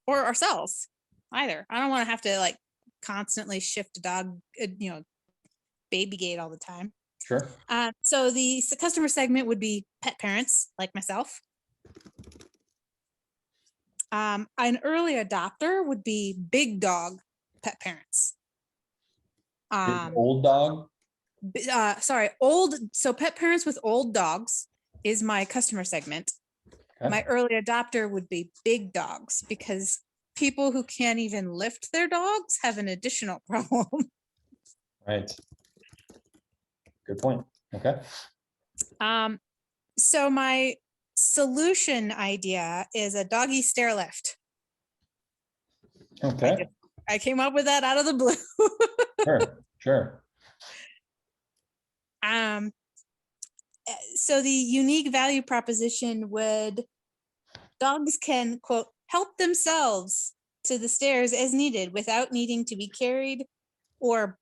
Or ourselves either. I don't want to have to constantly shift a dog, baby gate all the time. Sure. So the customer segment would be pet parents like myself. An early adopter would be big dog pet parents. Old dog. Sorry, old. So pet parents with old dogs is my customer segment. Okay. My early adopter would be big dogs, because people who can't even lift their dogs have an additional problem. Right. Good point. Okay. So my solution idea is a doggy stair lift. Okay. I came up with that out of the blue. Sure. Sure. So the unique value proposition would, dogs can, quote, help themselves to the stairs as needed without needing to be carried or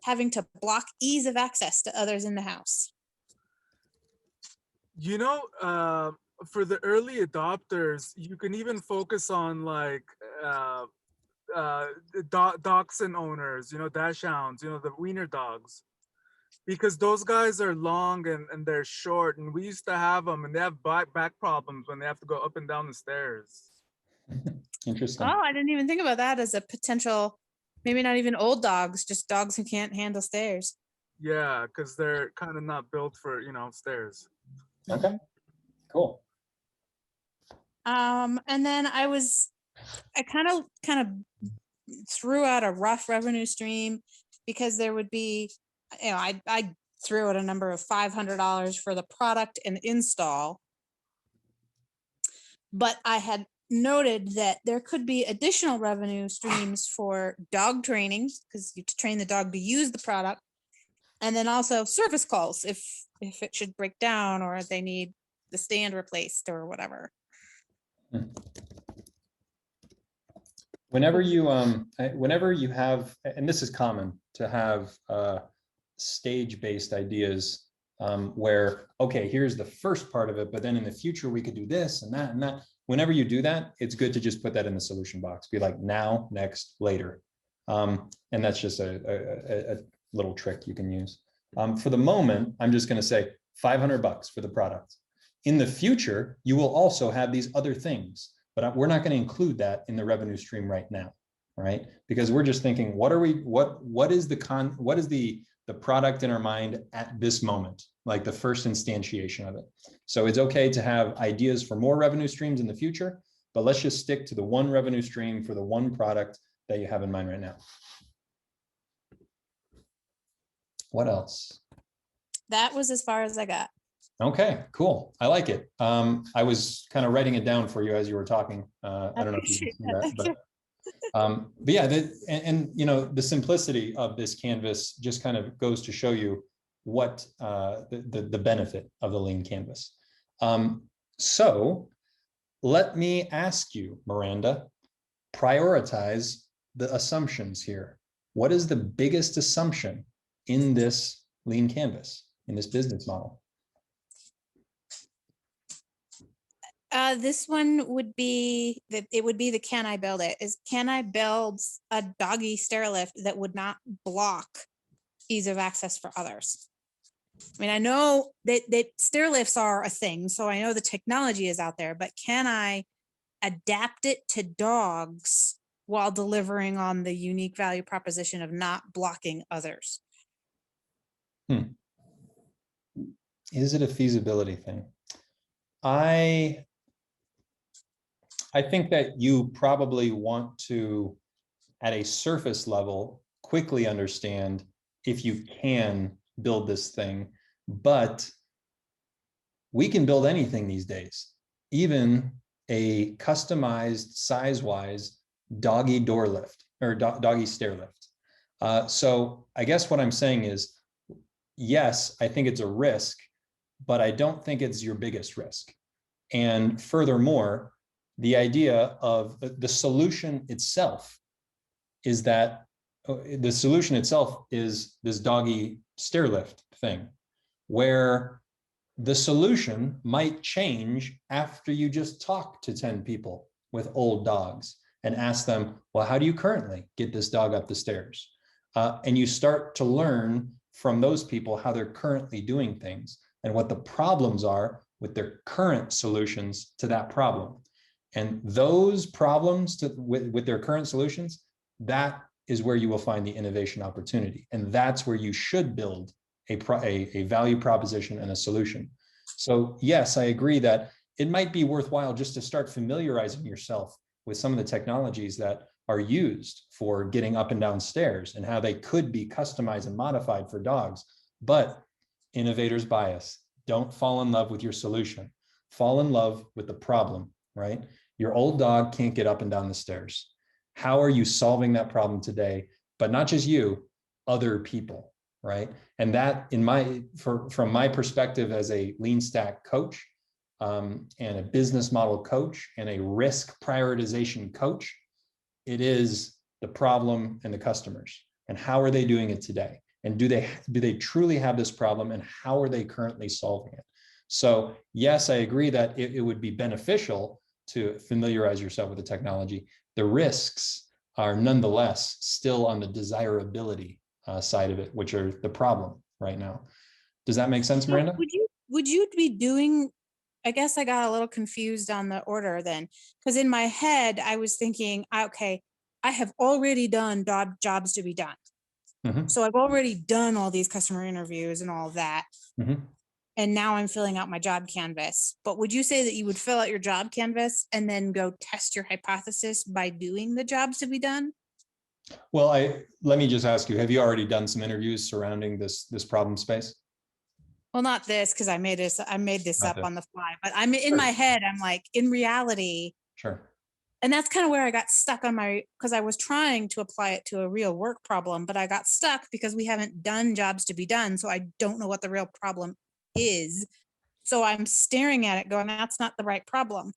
having to block ease of access to others in the house. You know, for the early adopters, you can even focus on like dachshund owners, you know, dachshunds, you know, the wiener dogs, because those guys are long and they're short, and we used to have them, and they have back problems when they have to go up and down the stairs. Interesting. Oh, I didn't even think about that as a potential, maybe not even old dogs, just dogs who can't handle stairs. Yeah, because they're kind of not built for, you know, stairs. Okay. Cool. And then I kind of threw out a rough revenue stream, because there would be, you know, I threw out a number of $500 for the product and install, but I had noted that there could be additional revenue streams for dog training, because you train the dog to use the product, and then also service calls if it should break down or they need the stand replaced or whatever. Whenever you have, and this is common to have stage-based ideas, where, okay, here's the first part of it, but then in the future we could do this and that and that. Whenever you do that, it's good to just put that in the solution box. Be like, now, next, later. And that's just a little trick you can use. For the moment, I'm just going to say $500 for the product. In the future, you will also have these other things, but we're not going to include that in the revenue stream right now, right? Because we're just thinking, what is the product in our mind at this moment, like the first instantiation of it. So it's okay to have ideas for more revenue streams in the future, but let's just stick to the one revenue stream for the one product that you have in mind right now. What else? That was as far as I got. Okay, cool. I like it. I was kind of writing it down for you as you were talking. I don't know if you can see that, but yeah, and you know, the simplicity of this canvas just kind of goes to show you what the benefit of the lean canvas. So let me ask you, Miranda, prioritize the assumptions here. What is the biggest assumption in this lean canvas, in this business model? This one would be that it would be the can I build it? Is can I build a doggy stair lift that would not block ease of access for others? I mean, I know that stair lifts are a thing, so I know the technology is out there, but can I adapt it to dogs while delivering on the unique value proposition of not blocking others? Is it a feasibility thing? I think that you probably want to, at a surface level, quickly understand if you can build this thing, but we can build anything these days, even a customized size-wise doggy door lift or doggy stair lift. So I guess what I'm saying is, yes, I think it's a risk, but I don't think it's your biggest risk. And furthermore, the idea of the solution itself is that the solution itself is this doggy stair lift thing, where the solution might change after you just talk to 10 people with old dogs and ask them, well, how do you currently get this dog up the stairs? And you start to learn from those people how they're currently doing things and what the problems are with their current solutions to that problem. And those problems with their current solutions, that is where you will find the innovation opportunity. And that's where you should build a value proposition and a solution. So yes, I agree that it might be worthwhile just to start familiarizing yourself with some of the technologies that are used for getting up and down stairs and how they could be customized and modified for dogs. But innovator's bias, don't fall in love with your solution. Fall in love with the problem, right? Your old dog can't get up and down the stairs. How are you solving that problem today? But not just you, other people, right? And that, from my perspective as a lean stack coach, and a business model coach and a risk prioritization coach, it is the problem and the customers. And how are they doing it today? And do they truly have this problem, and how are they currently solving it? So yes, I agree that it would be beneficial to familiarize yourself with the technology. The risks are nonetheless still on the desirability side of it, which are the problem right now. Does that make sense, Miranda? Would you be doing, I guess I got a little confused on the order then, because in my head, I was thinking, okay, I have already done jobs to be done. Mm-hmm. So I've already done all these customer interviews and all of that. Mm-hmm. And now I'm filling out my job canvas. But would you say that you would fill out your job canvas and then go test your hypothesis by doing the jobs to be done? Well, let me just ask you, have you already done some interviews surrounding this problem space? Well, not this, because I made this Not up this. on the fly, but I'm in Sure. my head, I'm like, in reality, Sure. and that's kind of where I got stuck on because I was trying to apply it to a real work problem, but I got stuck because we haven't done jobs to be done. So I don't know what the real problem is. So I'm staring at it going, that's not the right problem.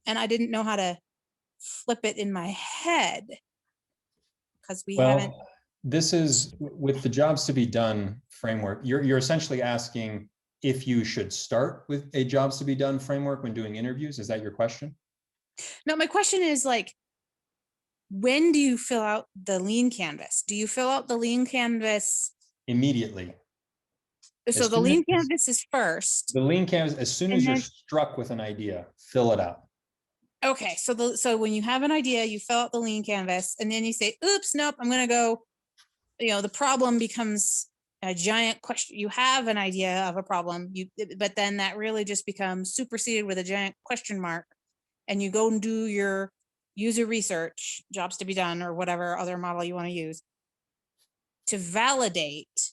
And I didn't know how to flip it in my head because we haven't. This is with the jobs to be done framework. You're essentially asking if you should start with a jobs to be done framework when doing interviews. Is that your question? No, my question is like, when do you fill out the lean canvas? Do you fill out the lean canvas Immediately. So the lean canvas is first. The lean canvas, as soon as you're struck with an idea, fill it out. Okay, so when you have an idea, you fill out the lean canvas, and then you say, oops, nope, I'm going to go, the problem becomes a giant question. You have an idea of a problem, but then that really just becomes superseded with a giant question mark, and you go and do your user research, jobs to be done, or whatever other model you want to use to validate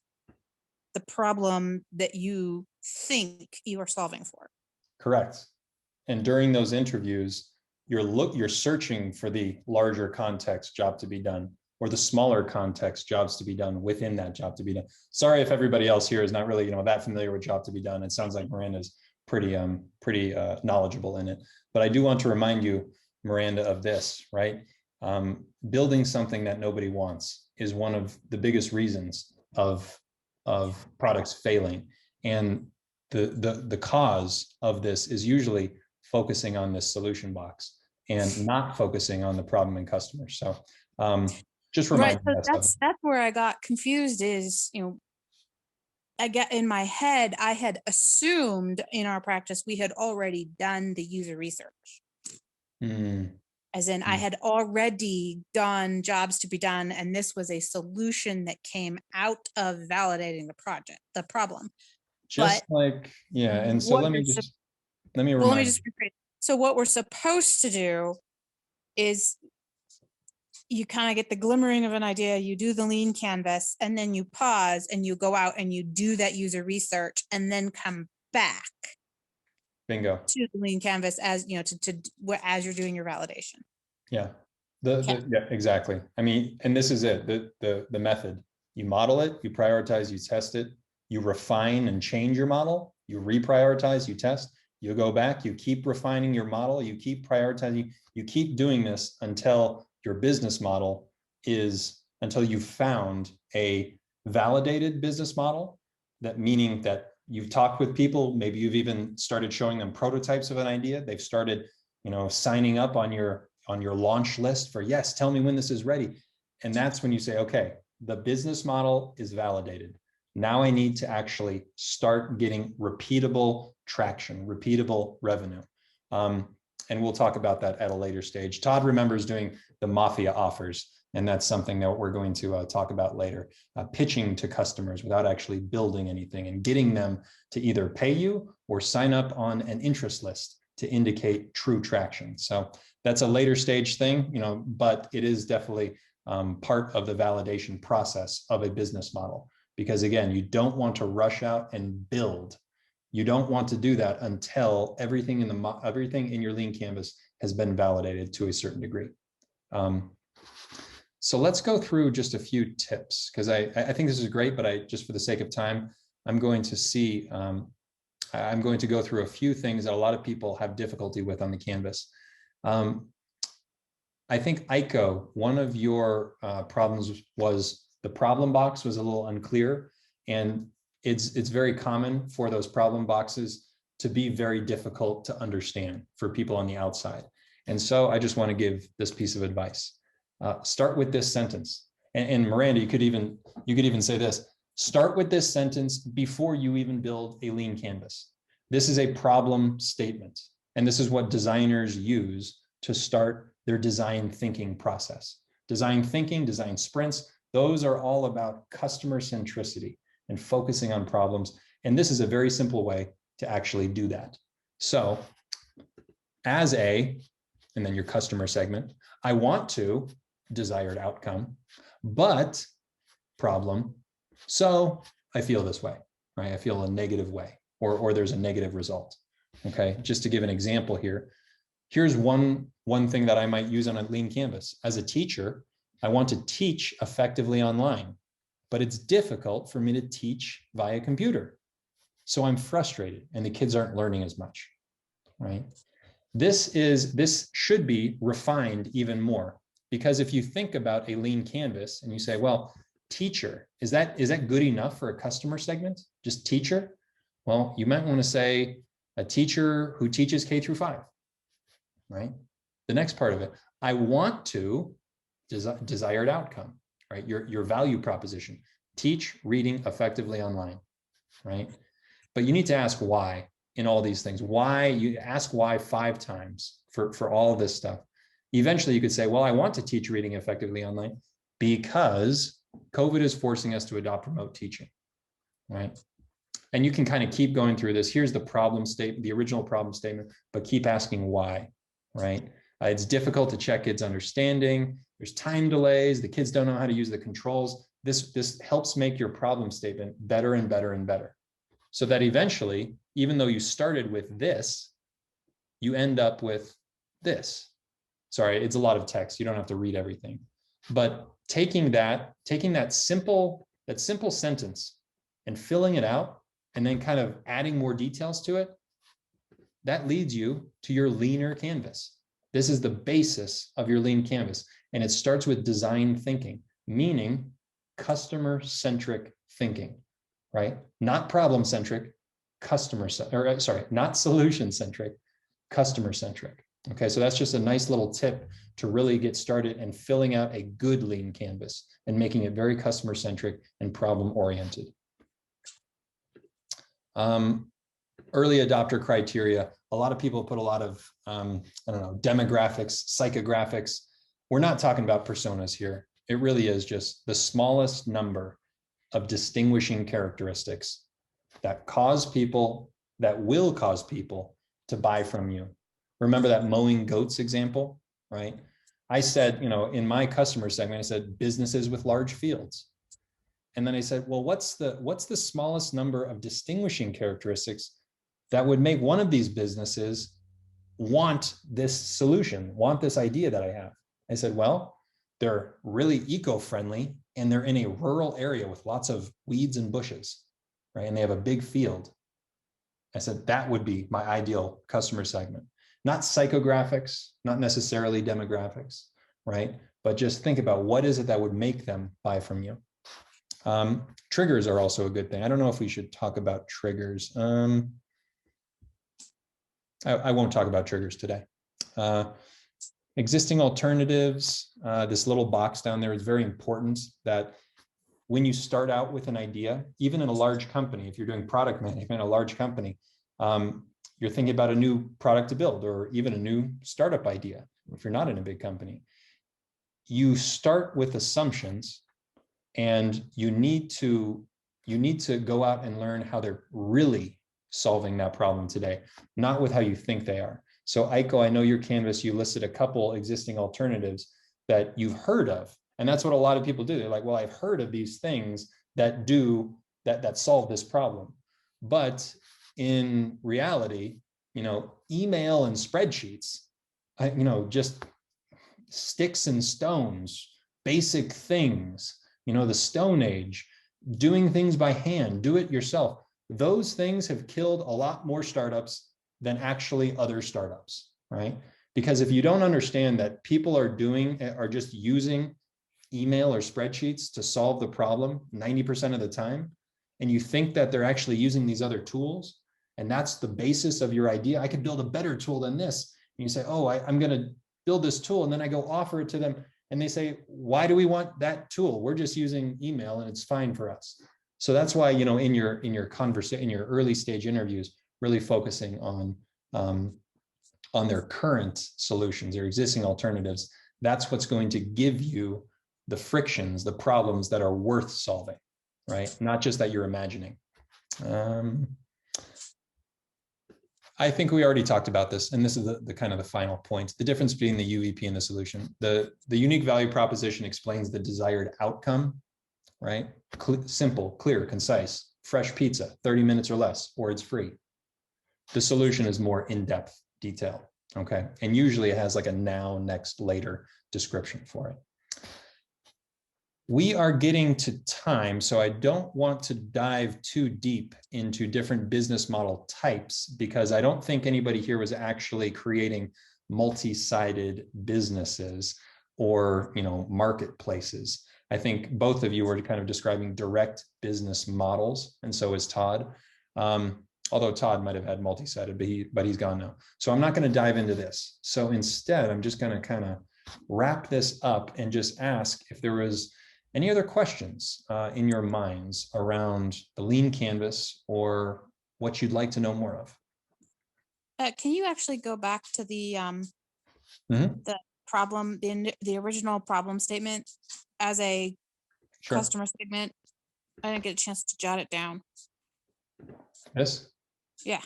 the problem that you think you are solving for. Correct. And during those interviews, you're searching for the larger context job to be done, or the smaller context jobs to be done within that job to be done. Sorry if everybody else here is not really that familiar with job to be done. It sounds like Miranda's pretty knowledgeable in it. But I do want to remind you, Miranda, of this, right? Building something that nobody wants is one of the biggest reasons of products failing. And the cause of this is usually focusing on this solution box and not focusing on the problem and customers. So just remind me. That's where I got confused is, I get in my head, I had assumed in our practice, we had already done the user research. As in I had already done jobs to be done. And this was a solution that came out of validating the problem. And so let me remind you. So what we're supposed to do is you kind of get the glimmering of an idea, you do the lean canvas, and then you pause and you go out and you do that user research and then come back. Bingo. To the lean canvas as as you're doing your validation. Yeah. Yeah, exactly. I mean, and this is it, the method. You model it, you prioritize, you test it, you refine and change your model, you reprioritize, you test, you go back, you keep refining your model, you keep prioritizing, you keep doing this until your business model until you've found a validated business model, that meaning that you've talked with people, maybe you've even started showing them prototypes of an idea. They've started, signing up on your launch list for, yes, tell me when this is ready. And that's when you say, okay, the business model is validated. Now I need to actually start getting repeatable traction, repeatable revenue. And we'll talk about that at a later stage. Todd remembers doing the mafia offers, and that's something that we're going to talk about later. Pitching to customers without actually building anything and getting them to either pay you or sign up on an interest list to indicate true traction. So that's a later stage thing, but it is definitely part of the validation process of a business model. Because again, you don't want to rush out and build. You don't want to do that until everything in your lean canvas has been validated to a certain degree. So let's go through just a few tips, because I think this is great, but just for the sake of time, I'm going to go through a few things that a lot of people have difficulty with on the canvas. I think Aiko, one of your problems was the problem box was a little unclear, and it's very common for those problem boxes to be very difficult to understand for people on the outside. And so I just want to give this piece of advice. Start with this sentence. And Miranda, you could even say this: start with this sentence before you even build a lean canvas. This is a problem statement, and this is what designers use to start their design thinking process. Design thinking, design sprints, those are all about customer centricity and focusing on problems. And this is a very simple way to actually do that. So and then your customer segment, I want to, desired outcome, but problem, so I feel this way, right? I feel a negative way, or there's a negative result. Okay, just to give an example here, here's one thing that I might use on a lean canvas. As a teacher, I want to teach effectively online, but it's difficult for me to teach via computer. So I'm frustrated and the kids aren't learning as much, right? This should be refined even more, because if you think about a lean canvas and you say, well, teacher, is that good enough for a customer segment? Just teacher? Well, you might want to say a teacher who teaches K through 5, right? The next part of it, I want to, desired outcome, right? Your value proposition, teach reading effectively online, right? But you need to ask why in all these things. Why, you ask why 5 times for all of this stuff. Eventually you could say, well, I want to teach reading effectively online because COVID is forcing us to adopt remote teaching, right? And you can kind of keep going through this. Here's the problem statement, the original problem statement, but keep asking why, right? It's difficult to check kids' understanding. There's time delays. The kids don't know how to use the controls. This helps make your problem statement better and better and better, so that eventually, even though you started with this, you end up with this. Sorry, it's a lot of text. You don't have to read everything, but taking that simple sentence and filling it out, and then kind of adding more details to it, that leads you to your leaner canvas. This is the basis of your lean canvas. And it starts with design thinking, meaning customer-centric thinking, right? Not problem-centric, not solution-centric, customer-centric. Okay, so that's just a nice little tip to really get started and filling out a good lean canvas and making it very customer-centric and problem-oriented. Early adopter criteria. A lot of people put a lot of, demographics, psychographics. We're not talking about personas here. It really is just the smallest number of distinguishing characteristics that will cause people to buy from you. Remember that mowing goats example, right? I said, in my customer segment, I said businesses with large fields. And then I said, well, what's the smallest number of distinguishing characteristics that would make one of these businesses want this solution, want this idea that I have? I said, well, they're really eco-friendly and they're in a rural area with lots of weeds and bushes, right? And they have a big field. I said, that would be my ideal customer segment. Not psychographics, not necessarily demographics, right? But just think about what is it that would make them buy from you. Triggers are also a good thing. I don't know if we should talk about triggers. I won't talk about triggers today. Existing alternatives, this little box down there is very important, that when you start out with an idea, even in a large company, if you're doing product management in a large company, you're thinking about a new product to build, or even a new startup idea, if you're not in a big company, you start with assumptions, and you need to go out and learn how they're really solving that problem today, not with how you think they are. So Aiko, I know your Canvas, you listed a couple existing alternatives that you've heard of. And that's what a lot of people do. They're like, well, I've heard of these things that solve this problem. But in reality, email and spreadsheets, just sticks and stones, basic things, the Stone Age, doing things by hand, do it yourself. Those things have killed a lot more startups than actually other startups, right? Because if you don't understand that people are just using email or spreadsheets to solve the problem 90% of the time, and you think that they're actually using these other tools, and that's the basis of your idea, I could build a better tool than this. And you say, oh, I'm going to build this tool, and then I go offer it to them, and they say, why do we want that tool? We're just using email and it's fine for us. So that's why, in your conversation, in your early stage interviews, really focusing on their current solutions, their existing alternatives. That's what's going to give you the frictions, the problems that are worth solving, right? Not just that you're imagining. I think we already talked about this, and this is the kind of the final point. The difference between the UVP and the solution. The unique value proposition explains the desired outcome, right? Simple, clear, concise, fresh pizza, 30 minutes or less, or it's free. The solution is more in-depth detail, okay? And usually it has like a now, next, later description for it. We are getting to time, so I don't want to dive too deep into different business model types, because I don't think anybody here was actually creating multi-sided businesses or marketplaces. I think both of you were kind of describing direct business models, and so is Todd. Although Todd might have had multi-sided, but he's gone now. So I'm not going to dive into this. So instead, I'm just going to kind of wrap this up and just ask if there was any other questions in your minds around the Lean Canvas, or what you'd like to know more of. Can you actually go back to the problem, the original problem statement as a Sure. customer segment? I didn't get a chance to jot it down. Yes. Yeah.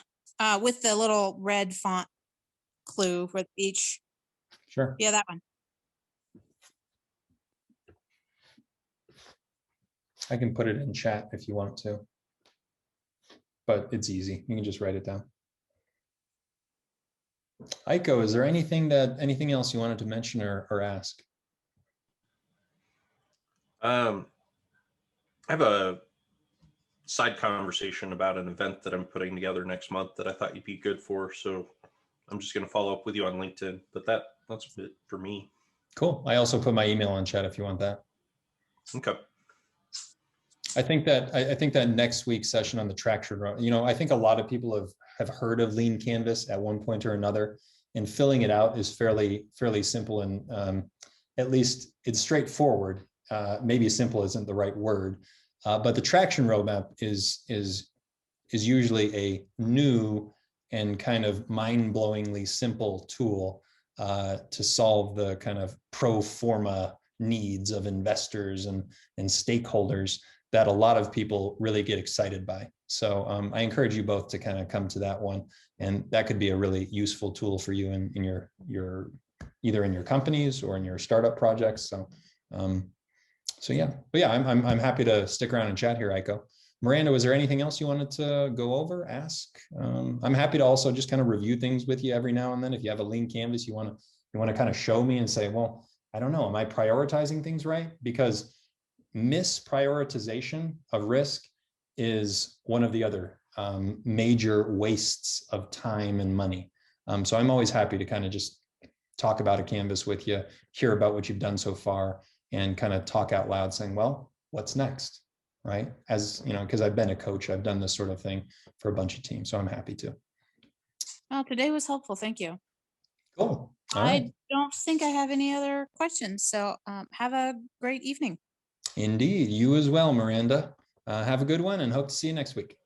With the little red font clue for each. Sure. Yeah, that one. I can put it in chat if you want to, but it's easy. You can just write it down. Aiko, is there anything else you wanted to mention or ask? I have a side conversation about an event that I'm putting together next month that I thought you'd be good for. So I'm just going to follow up with you on LinkedIn, but that's it for me. Cool. I also put my email in chat if you want that. Okay. I think that next week's session on the traction, I think a lot of people have heard of Lean Canvas at one point or another, and filling it out is fairly simple, and at least it's straightforward. Maybe simple isn't the right word, but the traction roadmap is usually a new and kind of mind-blowingly simple tool to solve the kind of pro forma needs of investors and stakeholders that a lot of people really get excited by. So I encourage you both to kind of come to that one, and that could be a really useful tool for you in your either in your companies or in your startup projects. So yeah, but yeah, I'm happy to stick around and chat here, Aiko. Miranda, was there anything else you wanted to go over, ask? I'm happy to also just kind of review things with you every now and then. If you have a Lean Canvas, you want to kind of show me and say, well, I don't know, am I prioritizing things right? Because misprioritization of risk is one of the other major wastes of time and money. So I'm always happy to kind of just talk about a canvas with you, hear about what you've done so far, and kind of talk out loud saying, well, what's next? Right? As you know, because I've been a coach, I've done this sort of thing for a bunch of teams, so I'm happy to. Well, today was helpful. Thank you. Cool. I don't think I have any other questions. So have a great evening. Indeed. You as well, Miranda. Have a good one, and hope to see you next week.